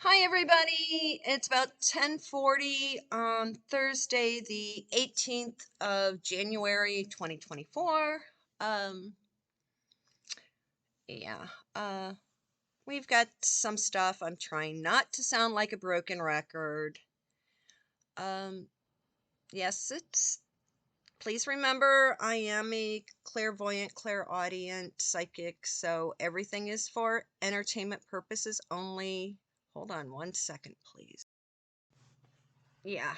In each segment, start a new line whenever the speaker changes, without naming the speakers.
Hi everybody, it's about 10:40 on Thursday, the 18th of January 2024. Um yeah, uh we've got some stuff. I'm trying not to sound like a broken record. Um yes, it's please remember I am a clairvoyant, clairaudient psychic, so everything is for entertainment purposes only. Hold on one second, please. Yeah.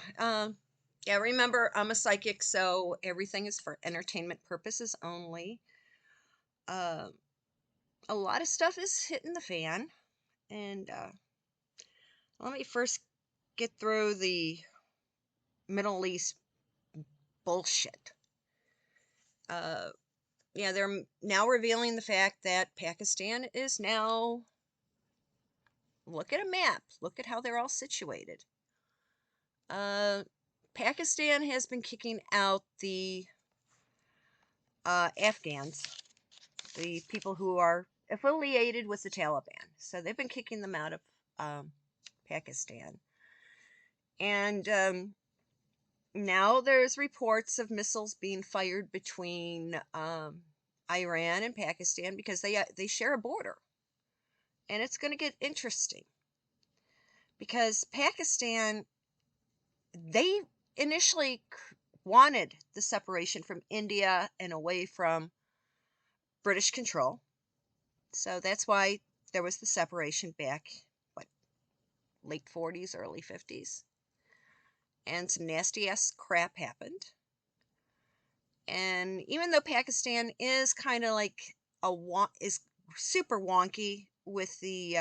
Yeah, remember, I'm a psychic, so everything is for entertainment purposes only. Uh, a lot of stuff is hitting the fan, and let me first get through the Middle East bullshit. Uh, yeah, they're now revealing the fact that Pakistan is now. Look at a map. Look at how they're all situated. Uh, Pakistan has been kicking out the Afghans, the people who are affiliated with the Taliban. So they've been kicking them out of Pakistan. And now there's reports of missiles being fired between Iran and Pakistan because they share a border. And it's going to get interesting because Pakistan, they initially wanted the separation from India and away from British control. So that's why there was the separation back, what, late 40s, early 50s. And some nasty ass crap happened. And even though Pakistan is kind of like is super wonky with the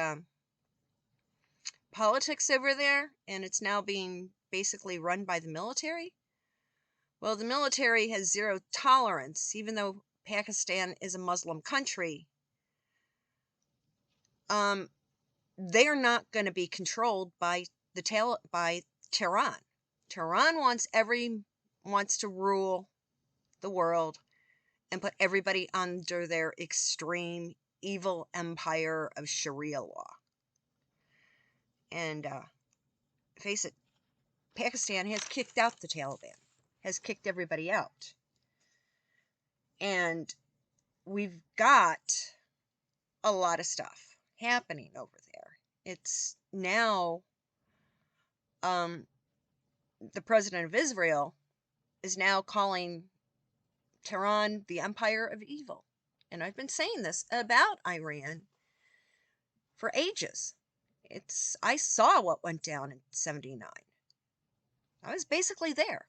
politics over there, and it's now being basically run by the military. Well, the military has zero tolerance, even though Pakistan is a Muslim country. They are not going to be controlled by by Tehran. Tehran wants to rule the world and put everybody under their extreme evil empire of Sharia law. And face it, Pakistan has kicked out the Taliban, has kicked everybody out. And we've got a lot of stuff happening over there. It's now the president of Israel is now calling Tehran the empire of evil. And I've been saying this about Iran for ages. I saw what went down in 79. I was basically there.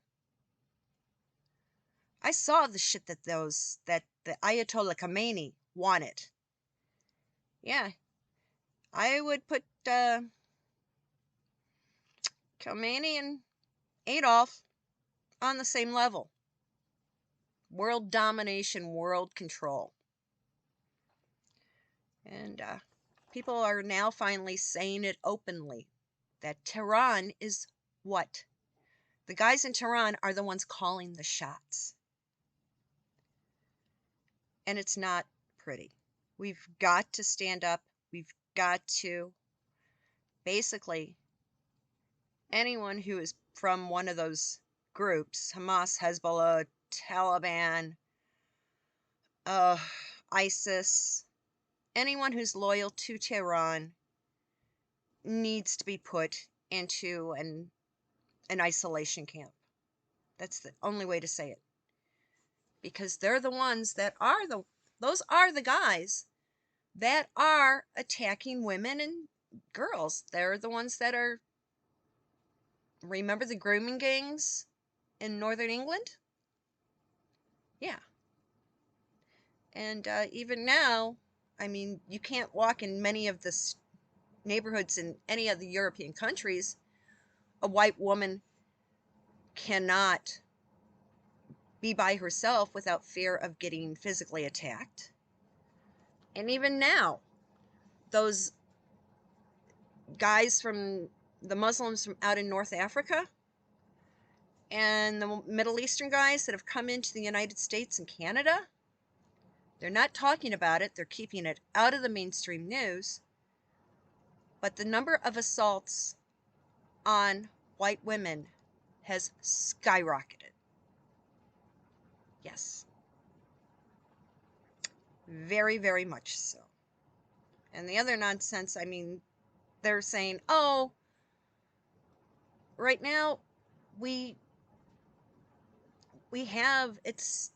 I saw the shit that the Ayatollah Khomeini wanted. Yeah, I would put Khomeini and Adolf on the same level. World domination, world control. And people are now finally saying it openly that Tehran is what? The guys in Tehran are the ones calling the shots. And it's not pretty. We've got to stand up. We've got to basically, anyone who is from one of those groups, Hamas, Hezbollah, Taliban, ISIS, anyone who's loyal to Tehran needs to be put into an isolation camp. That's the only way to say it. Because they're the ones those are the guys that are attacking women and girls. They're the ones that are, remember the grooming gangs in northern England? Yeah. And even now, I mean, you can't walk in many of the neighborhoods in any of the European countries. A white woman cannot be by herself without fear of getting physically attacked. And even now, those guys from the Muslims from out in North Africa and the Middle Eastern guys that have come into the United States and Canada, they're not talking about it. They're keeping it out of the mainstream news. but the number of assaults on white women has skyrocketed. Yes. Very, very much so. And the other nonsense, I mean, they're saying, oh, right now we have, it's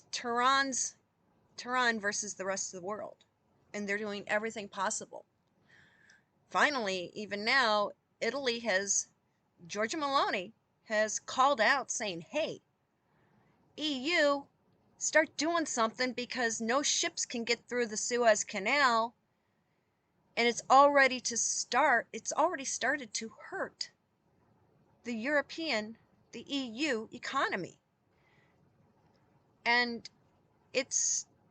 Tehran versus the rest of the world, and they're doing everything possible. Finally, even now, Giorgia Meloni has called out saying, hey, EU, start doing something because no ships can get through the Suez Canal, and it's already started to hurt the EU economy. And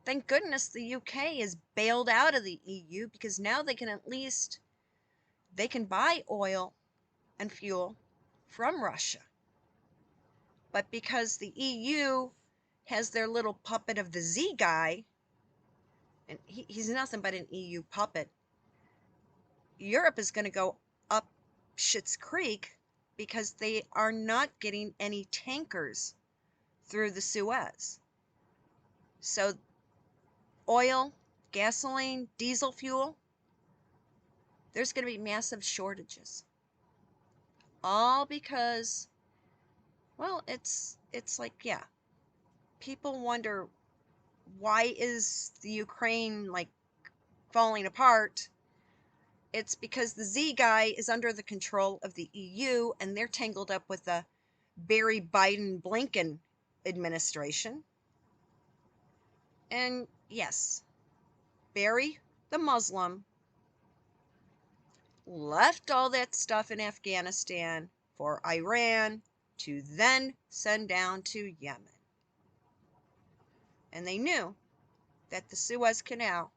thank goodness the UK is bailed out of the EU, because now they can buy oil and fuel from Russia. But because the EU has their little puppet of the Z guy, and he's nothing but an EU puppet, Europe is going to go up Schitt's Creek because they are not getting any tankers through the Suez. So oil, gasoline, diesel fuel, there's going to be massive shortages. All because, well, it's like, yeah, people wonder, why is the Ukraine like falling apart? It's because the Z guy is under the control of the EU, and they're tangled up with the Barry Biden Blinken administration. And yes, Barry the Muslim left all that stuff in Afghanistan for Iran to then send down to Yemen. And they knew that the Suez Canal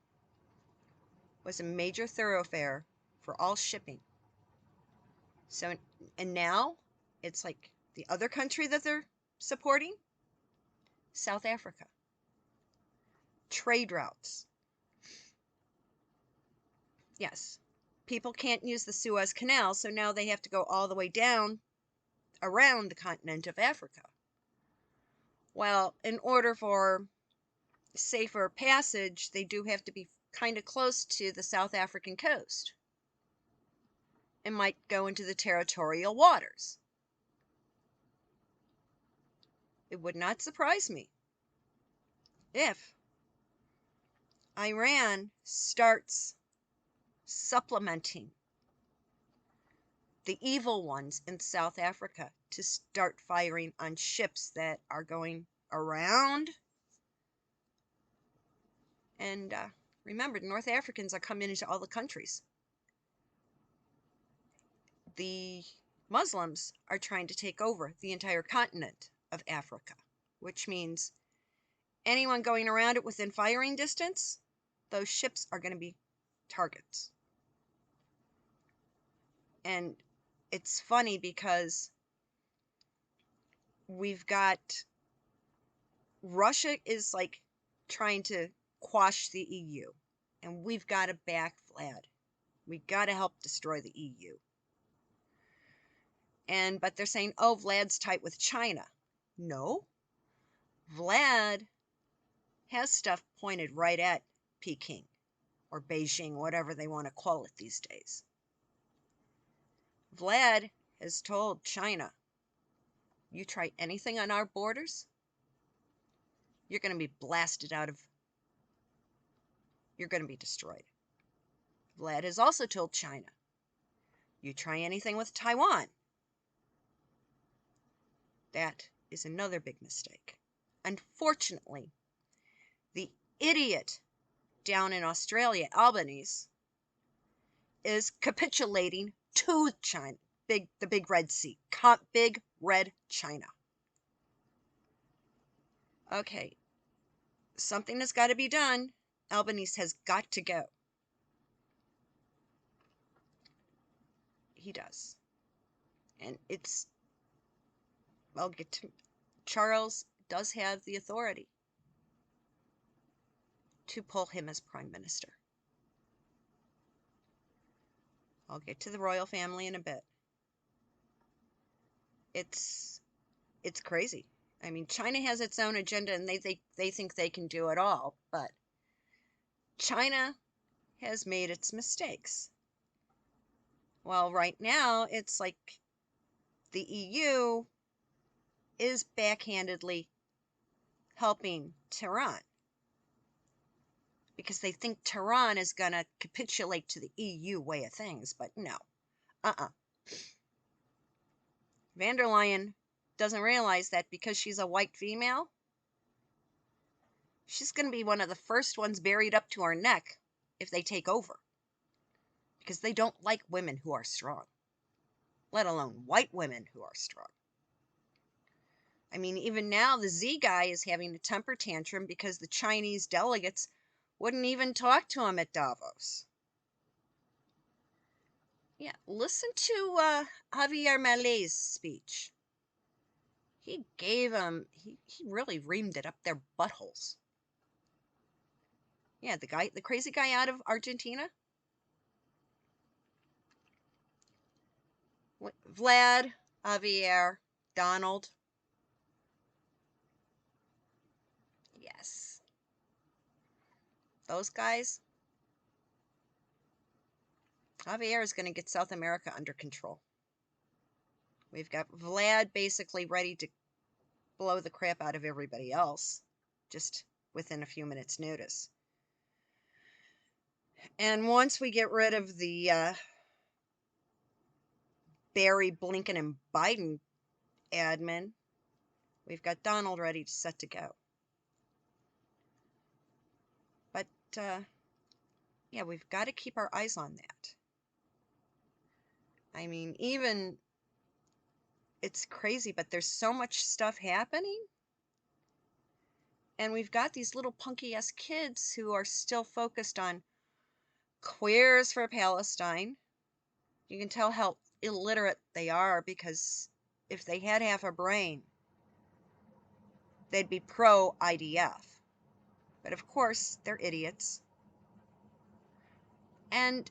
was a major thoroughfare for all shipping. So, and now it's like the other country that they're supporting, South Africa. Trade routes. Yes, people can't use the Suez Canal, so now they have to go all the way down around the continent of Africa. Well, in order for safer passage, they do have to be kind of close to the South African coast. It might go into the territorial waters. It would not surprise me if Iran starts supplementing the evil ones in South Africa to start firing on ships that are going around. And remember, North Africans are coming into all the countries. The Muslims are trying to take over the entire continent of Africa, which means anyone going around it within firing distance, those ships are going to be targets. And it's funny because we've got Russia is like trying to quash the EU, and we've got to back Vlad. We've got to help destroy the EU. But they're saying, oh, Vlad's tight with China. No. Vlad has stuff pointed right at Peking or Beijing, whatever they want to call it these days. Vlad has told China, you try anything on our borders, you're going to be blasted you're going to be destroyed. Vlad has also told China, you try anything with Taiwan, that is another big mistake. Unfortunately, the idiot down in Australia, Albanese, is capitulating to China, the big red sea, big red China. Okay, something has got to be done. Albanese has got to go. He does. And I'll get to, Charles does have the authority to pull him as prime minister. I'll get to the royal family in a bit. It's crazy. I mean, China has its own agenda and they think they can do it all, but China has made its mistakes. Well, right now, it's like the EU is backhandedly helping Tehran because they think Tehran is going to capitulate to the EU way of things, but no. Van der Leyen doesn't realize that because she's a white female, she's going to be one of the first ones buried up to her neck if they take over. Because they don't like women who are strong, let alone white women who are strong. I mean, even now, the Z guy is having a temper tantrum because the Chinese delegates wouldn't even talk to him at Davos. Yeah, listen to Javier Malay's speech. He gave them, he really reamed it up their buttholes. Yeah, the crazy guy out of Argentina. Vlad, Javier, Donald. Yes. Those guys. Javier is going to get South America under control. We've got Vlad basically ready to blow the crap out of everybody else, just within a few minutes' notice. And once we get rid of the Barry, Blinken, and Biden admin, we've got Donald ready to set to go. But, yeah, we've got to keep our eyes on that. I mean, even, it's crazy, but there's so much stuff happening. And we've got these little punky-ass kids who are still focused on queers for Palestine. You can tell how illiterate they are because if they had half a brain, they'd be pro-IDF. But of course, they're idiots. And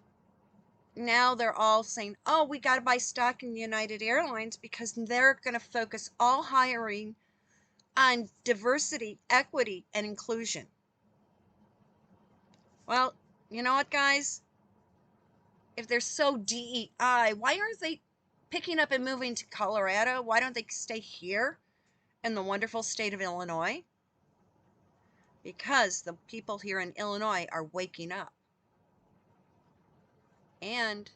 now they're all saying, oh, we got to buy stock in United Airlines because they're going to focus all hiring on diversity, equity, and inclusion. Well, you know what, guys? If they're so DEI, why aren't they picking up and moving to Colorado? Why don't they stay here in the wonderful state of Illinois? Because the people here in Illinois are waking up. And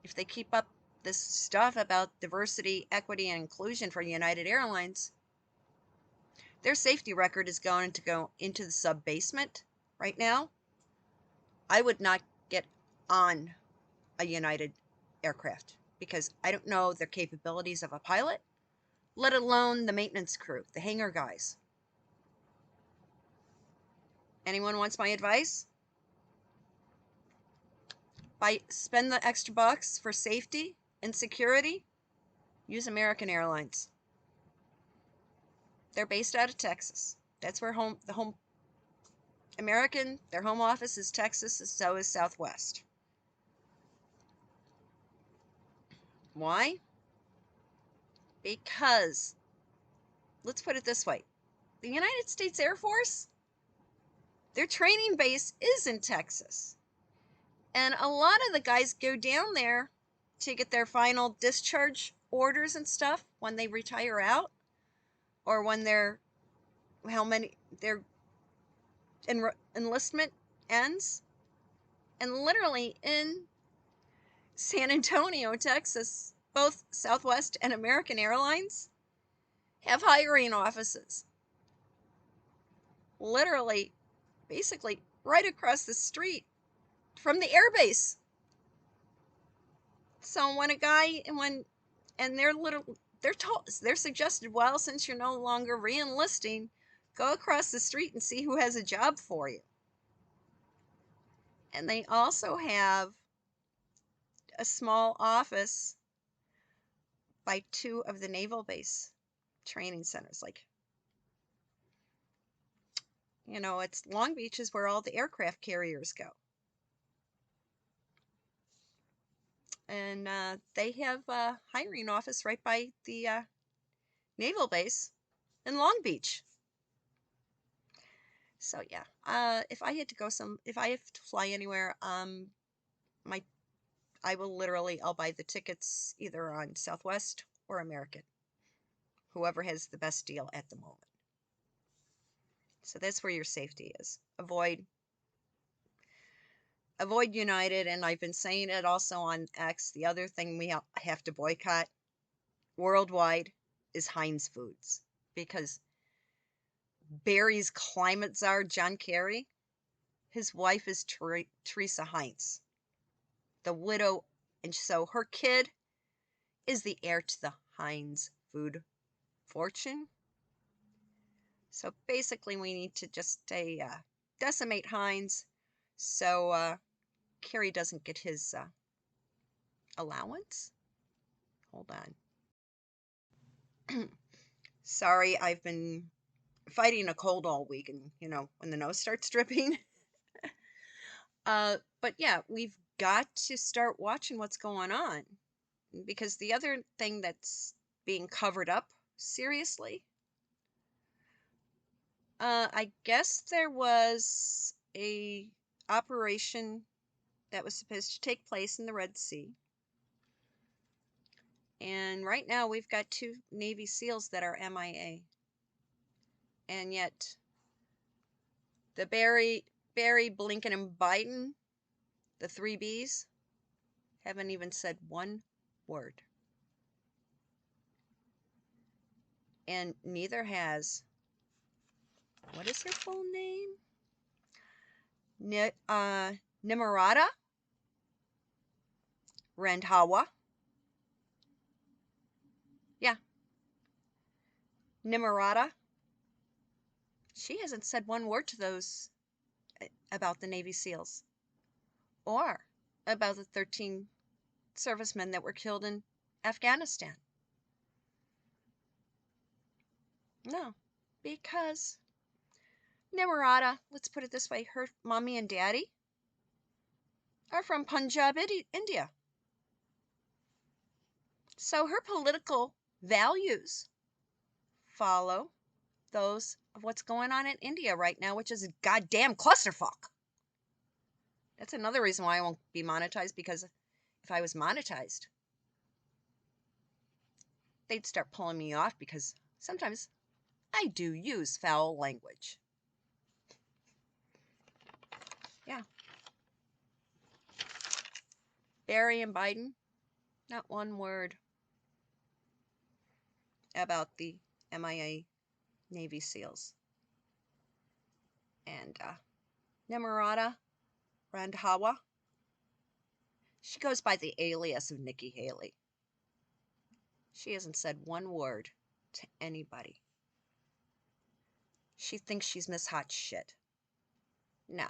if they keep up this stuff about diversity, equity, and inclusion for United Airlines, their safety record is going to go into the sub-basement right now. I would not get on a United aircraft because I don't know their capabilities of a pilot, let alone the maintenance crew, the hangar guys. Anyone wants my advice? Spend the extra bucks for safety and security, use American Airlines. They're based out of Texas. That's where their home office is Texas, and so is Southwest. Why? Because, let's put it this way, the United States Air Force, their training base is in Texas. And a lot of the guys go down there to get their final discharge orders and stuff when they retire out, or when their enlistment ends. And literally in San Antonio, Texas, both Southwest and American Airlines have hiring offices. Literally, basically right across the street from the airbase. So when a guy, and they're suggested, well, since you're no longer re-enlisting, go across the street and see who has a job for you. And they also have a small office by 2 of the naval base training centers. Like, it's Long Beach is where all the aircraft carriers go. And they have a hiring office right by the naval base in Long Beach. So yeah, if I had to go if I have to fly anywhere, I'll buy the tickets either on Southwest or American, whoever has the best deal at the moment. So that's where your safety is. Avoid United, and I've been saying it also on X. The other thing we have to boycott worldwide is Heinz Foods, because Barry's climate czar, John Kerry, his wife is Teresa Heinz, the widow, and so her kid is the heir to the Heinz food fortune. So basically, we need to just decimate Heinz so Kerry doesn't get his allowance. Hold on. Sorry, I've been fighting a cold all week, and when the nose starts dripping. But yeah, we've got to start watching what's going on, because the other thing that's being covered up seriously, I guess there was a operation that was supposed to take place in the Red Sea. And right now we've got 2 Navy SEALs that are MIA. And yet the Barry, Blinken, and Biden, the 3 Bs, haven't even said one word. And neither has, what is her full name? Nimrata Randhawa. Yeah. Nimrata. She hasn't said one word to those about the Navy SEALs or about the 13 servicemen that were killed in Afghanistan. No, because Nimrata, let's put it this way, her mommy and daddy are from Punjab, India. So her political values follow those of what's going on in India right now, which is a goddamn clusterfuck. That's another reason why I won't be monetized, because if I was monetized, they'd start pulling me off, because sometimes I do use foul language. Yeah. Barry and Biden, not one word about the MIA Navy SEALs. And Nimrata Randhawa, she goes by the alias of Nikki Haley. She hasn't said one word to anybody. She thinks she's Miss Hot Shit. No.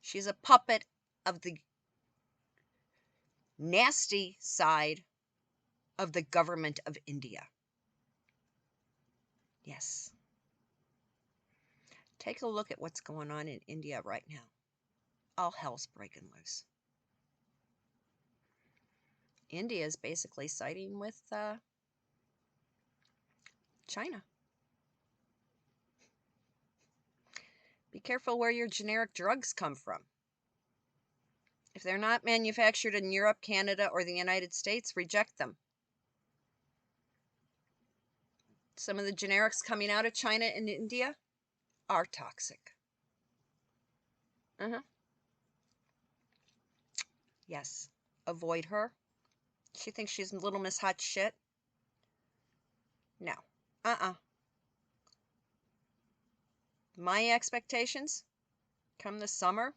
She's a puppet of the nasty side of the government of India. Yes. Take a look at what's going on in India right now. All hell's breaking loose. India is basically siding with China. Be careful where your generic drugs come from. If they're not manufactured in Europe, Canada, or the United States, reject them. Some of the generics coming out of China and India are toxic. Yes. Avoid her. She thinks she's Little Miss Hot Shit. No. My expectations, come this summer,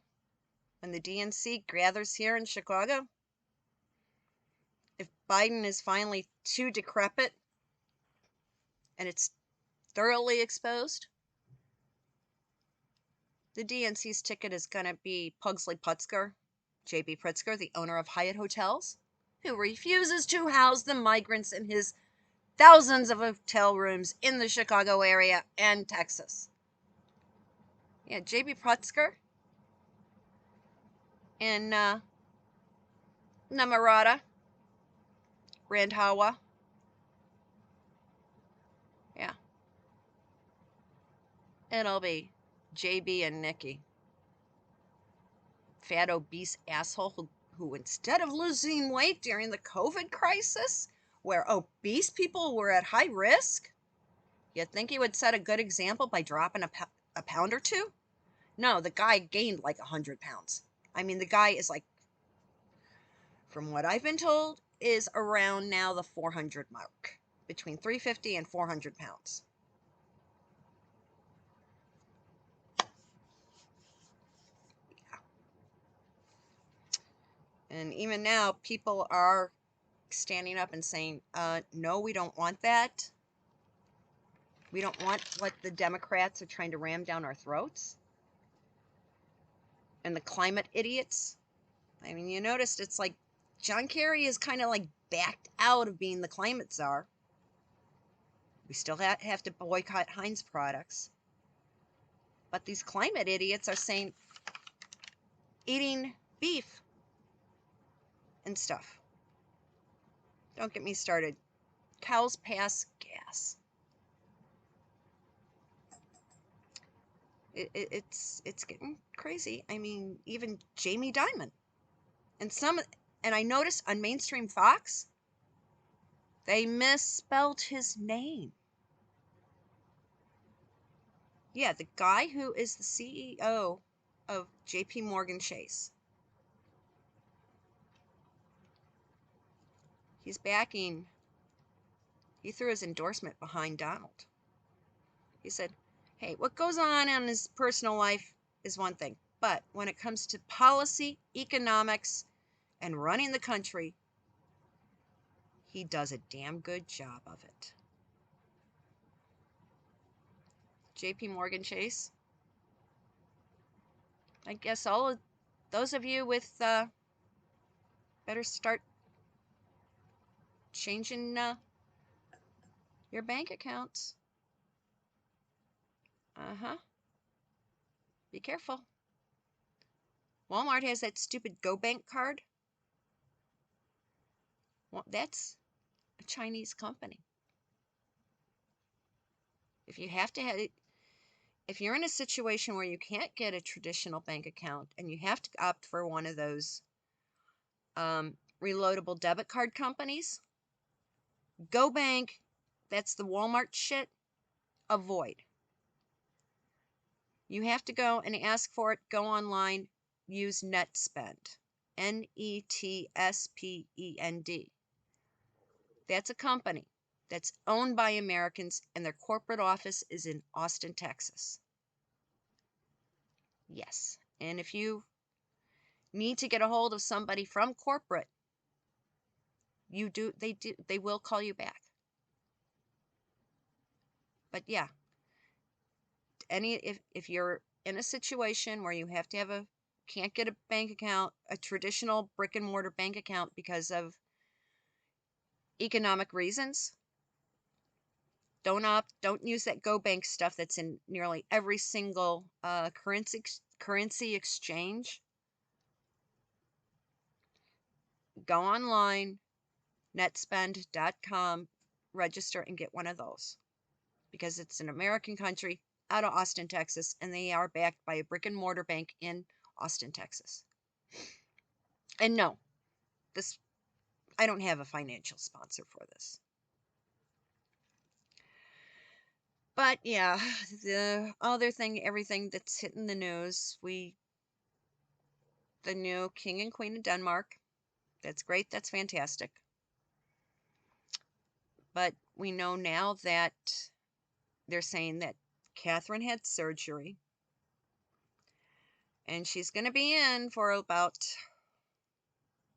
when the DNC gathers here in Chicago, if Biden is finally too decrepit and it's thoroughly exposed, the DNC's ticket is going to be Pugsley Putzker, J.B. Pritzker, the owner of Hyatt Hotels, who refuses to house the migrants in his thousands of hotel rooms in the Chicago area and Texas. Yeah, J.B. Pritzker and Nimrata Randhawa. Yeah. It'll be JB and Nikki. Fat, obese asshole who instead of losing weight during the COVID crisis, where obese people were at high risk, you'd think he would set a good example by dropping a pound or two? No, the guy gained like 100 pounds. I mean, the guy is like, from what I've been told, is around now the 400 mark, between 350 and 400 pounds. Yeah. And even now, people are standing up and saying, no, we don't want that. We don't want what the Democrats are trying to ram down our throats. And the climate idiots. I mean, you noticed it's like John Kerry is kind of like backed out of being the climate czar. We still have to boycott Heinz products. But these climate idiots are saying eating beef and stuff. Don't get me started. Cows pass gas. It's getting crazy. I mean, even Jamie Dimon. And I noticed on mainstream Fox, they misspelled his name. Yeah, the guy who is the CEO of JP Morgan Chase. He's backing, he threw his endorsement behind Donald. He said, hey, what goes on in his personal life is one thing, but when it comes to policy, economics, and running the country, he does a damn good job of it. JP Morgan Chase. I guess all of those of you with better start changing your bank accounts. Be careful. Walmart has that stupid GoBank card. Well, that's a Chinese company. If you have to have it, if you're in a situation where you can't get a traditional bank account and you have to opt for one of those reloadable debit card companies, GoBank, that's the Walmart shit, avoid. You have to go and ask for it, go online, use NetSpend. NetSpend. That's a company that's owned by Americans, and their corporate office is in Austin, Texas. Yes, and if you need to get a hold of somebody from corporate, they will call you back. But yeah, if you're in a situation where you have to can't get a bank account, a traditional brick and mortar bank account because of economic reasons, don't use that GoBank stuff that's in nearly every single currency exchange. Go online, netspend.com, register and get one of those, because it's an American country out of Austin, Texas, and they are backed by a brick and mortar bank in Austin, Texas. And no, I don't have a financial sponsor for this. But yeah, the other thing, everything that's hitting the news, the new King and Queen of Denmark, that's great, that's fantastic. But we know now that they're saying that Catherine had surgery, and she's going to be in for about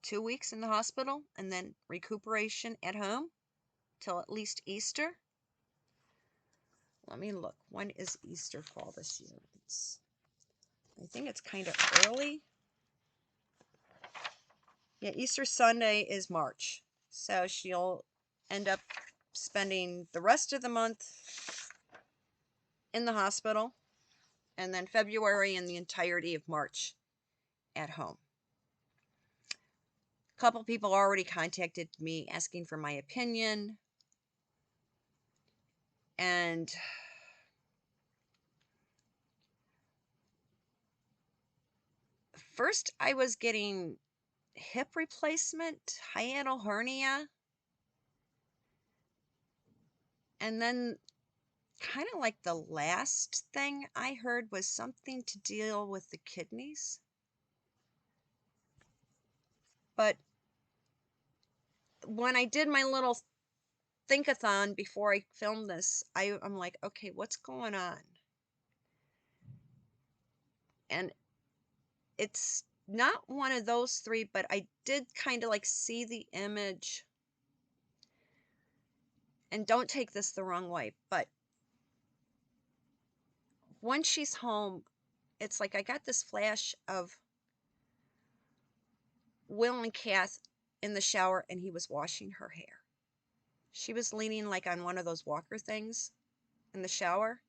2 weeks in the hospital, and then recuperation at home till at least Easter. Let me look. When is Easter fall this year? I think it's kind of early. Yeah, Easter Sunday is March. So she'll end up spending the rest of the month in the hospital, and then February and the entirety of March at home. A couple people already contacted me asking for my opinion. And first I was getting hip replacement, hiatal hernia. And then kind of like the last thing I heard was something to deal with the kidneys. But when I did my little think-a-thon before I filmed this, I'm like, okay, what's going on? And it's not one of those three, but I did kind of like see the image. And don't take this the wrong way, but when she's home, it's like I got this flash of Will and Kath in the shower, and he was washing her hair. She was leaning like on one of those walker things in the shower,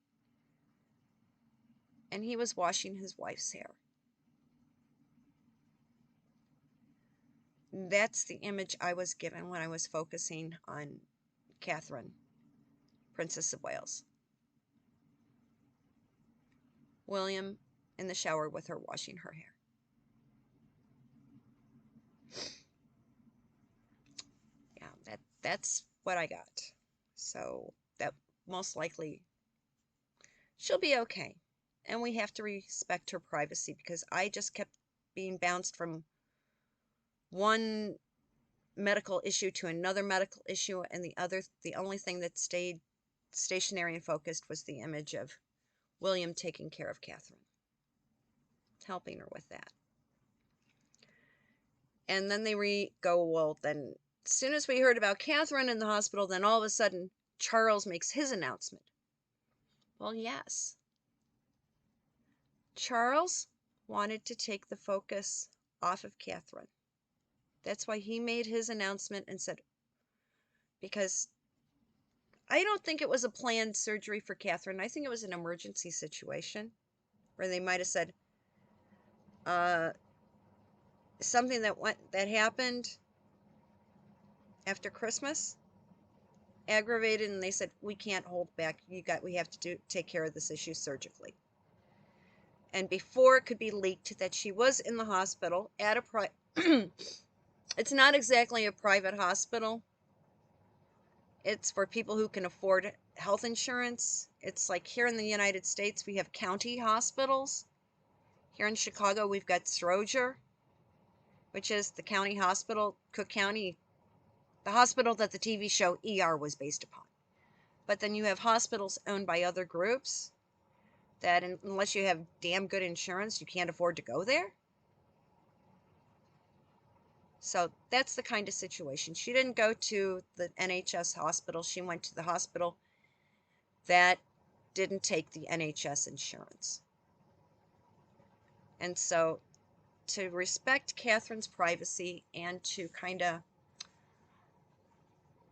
and he was washing his wife's hair. That's the image I was given when I was focusing on Catherine, Princess of Wales. William in the shower with her washing her hair. Yeah, that's what I got. So that most likely she'll be okay. And we have to respect her privacy because I just kept being bounced from one medical issue to another medical issue, and the only thing that stayed stationary and focused was the image of William taking care of Catherine, helping her with that. And then they go, well, then as soon as we heard about Catherine in the hospital, then all of a sudden Charles makes his announcement. Well, yes. Charles wanted to take the focus off of Catherine. That's why he made his announcement and said, because I don't think it was a planned surgery for Catherine. I think it was an emergency situation where they might have said something that happened after Christmas aggravated, and they said we can't hold back. We have to take care of this issue surgically. And before it could be leaked that she was in the hospital at a it's not exactly a private hospital. It's for people who can afford health insurance. It's like here in the United States, we have county hospitals. Here in Chicago, we've got Stroger, which is the county hospital, Cook County, the hospital that the TV show ER was based upon. But then you have hospitals owned by other groups that unless you have damn good insurance, you can't afford to go there. So that's the kind of situation. She didn't go to the NHS hospital. She went to the hospital that didn't take the NHS insurance. And so to respect Catherine's privacy and to kind of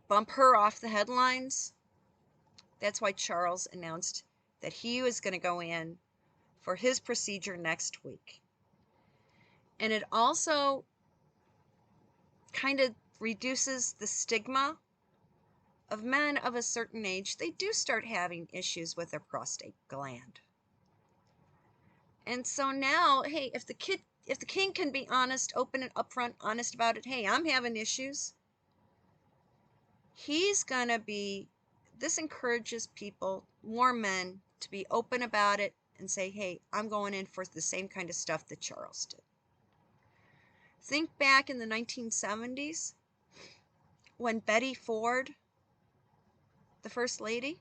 bump her off the headlines, that's why Charles announced that he was going to go in for his procedure next week. And it also kind of reduces the stigma of men of a certain age. They do start having issues with their prostate gland. And so now, hey, if the king can be honest, open and upfront, honest about it, hey, I'm having issues. He's going to be, this encourages people, more men, to be open about it and say, hey, I'm going in for the same kind of stuff that Charles did. Think back in the 1970s when Betty Ford, the First Lady,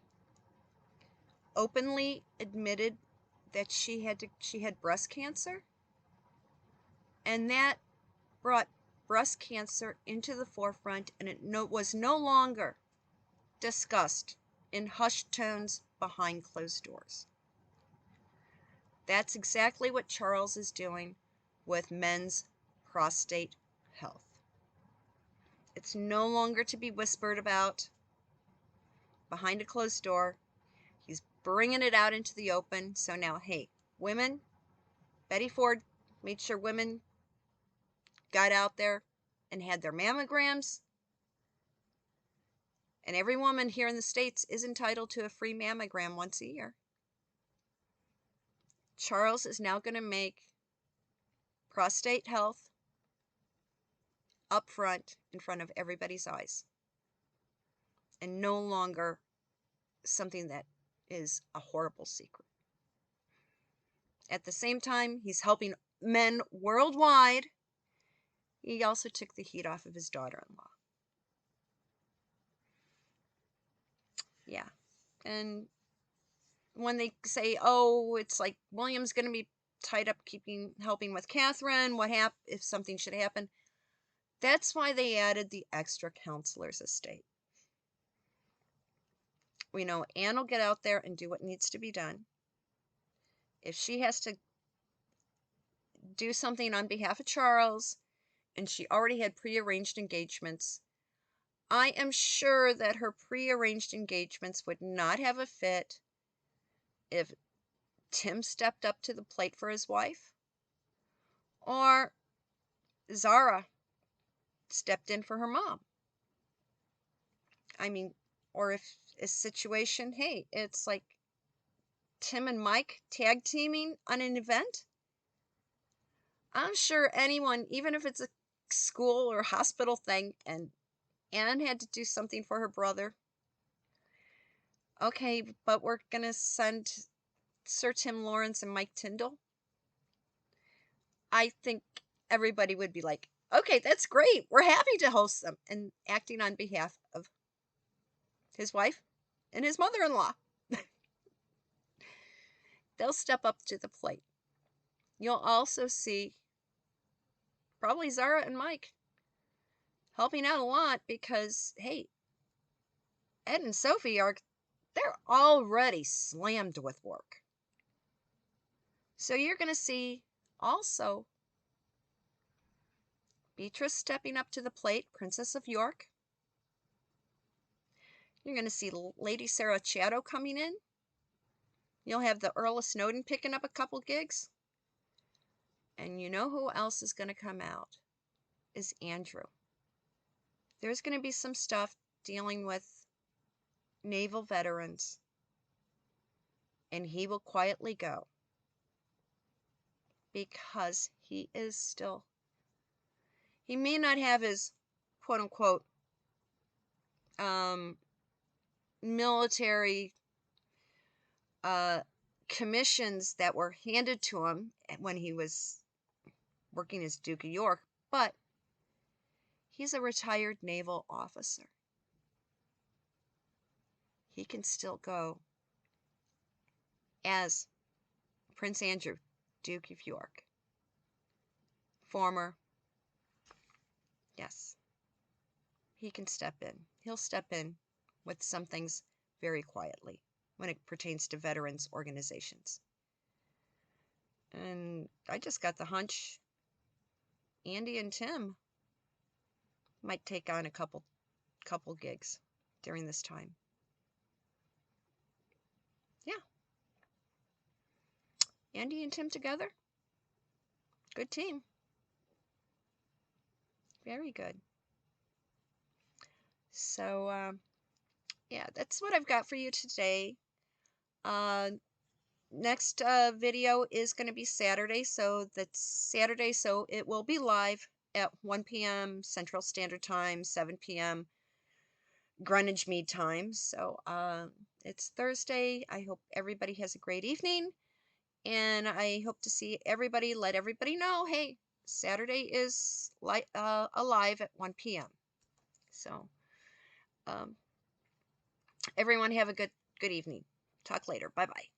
openly admitted that she had breast cancer, and that brought breast cancer into the forefront, and it was no longer discussed in hushed tones behind closed doors. That's exactly what Charles is doing with men's prostate health. It's no longer to be whispered about behind a closed door. He's bringing it out into the open. So now, hey, women, Betty Ford made sure women got out there and had their mammograms. And every woman here in the States is entitled to a free mammogram once a year. Charles is now going to make prostate health up front, in front of everybody's eyes, and no longer something that is a horrible secret. At the same time, he's helping men worldwide. He also took the heat off of his daughter-in-law. Yeah. And when they say, oh, it's like William's going to be tied up helping with Catherine, if something should happen? That's why they added the extra counselor's estate. We know Anne will get out there and do what needs to be done. If she has to do something on behalf of Charles, and she already had prearranged engagements, I am sure that her prearranged engagements would not have a fit if Tim stepped up to the plate for his wife, or Zara stepped in for her mom. I mean, or if a situation, hey, it's like Tim and Mike tag teaming on an event. I'm sure anyone, even if it's a school or hospital thing, and Anne had to do something for her brother. Okay, but we're going to send Sir Tim Lawrence and Mike Tyndall. I think everybody would be like, okay, that's great. We're happy to host them, and acting on behalf of his wife and his mother-in-law. They'll step up to the plate. You'll also see probably Zara and Mike helping out a lot because, hey, Ed and Sophie they're already slammed with work. So you're going to see also Beatrice stepping up to the plate, Princess of York. You're going to see Lady Sarah Chatto coming in. You'll have the Earl of Snowdon picking up a couple gigs. And you know who else is going to come out? Is Andrew. There's going to be some stuff dealing with naval veterans. And he will quietly go. Because he may not have his quote-unquote military commissions that were handed to him when he was working as Duke of York, but he's a retired naval officer. He can still go as Prince Andrew, Duke of York. Former. Yes. He can step in. He'll step in with some things very quietly when it pertains to veterans organizations. And I just got the hunch Andy and Tim might take on a couple gigs during this time. Yeah. Andy and Tim together. Good team. Very good. So, yeah, that's what I've got for you today. Next video is going to be Saturday, so it will be live at 1 p.m. Central Standard Time, 7 p.m. Greenwich Mean Time. So it's Thursday. I hope everybody has a great evening, and I hope to see everybody. Let everybody know, hey, Saturday is alive at 1 p.m. So everyone have a good evening. Talk later. Bye-bye.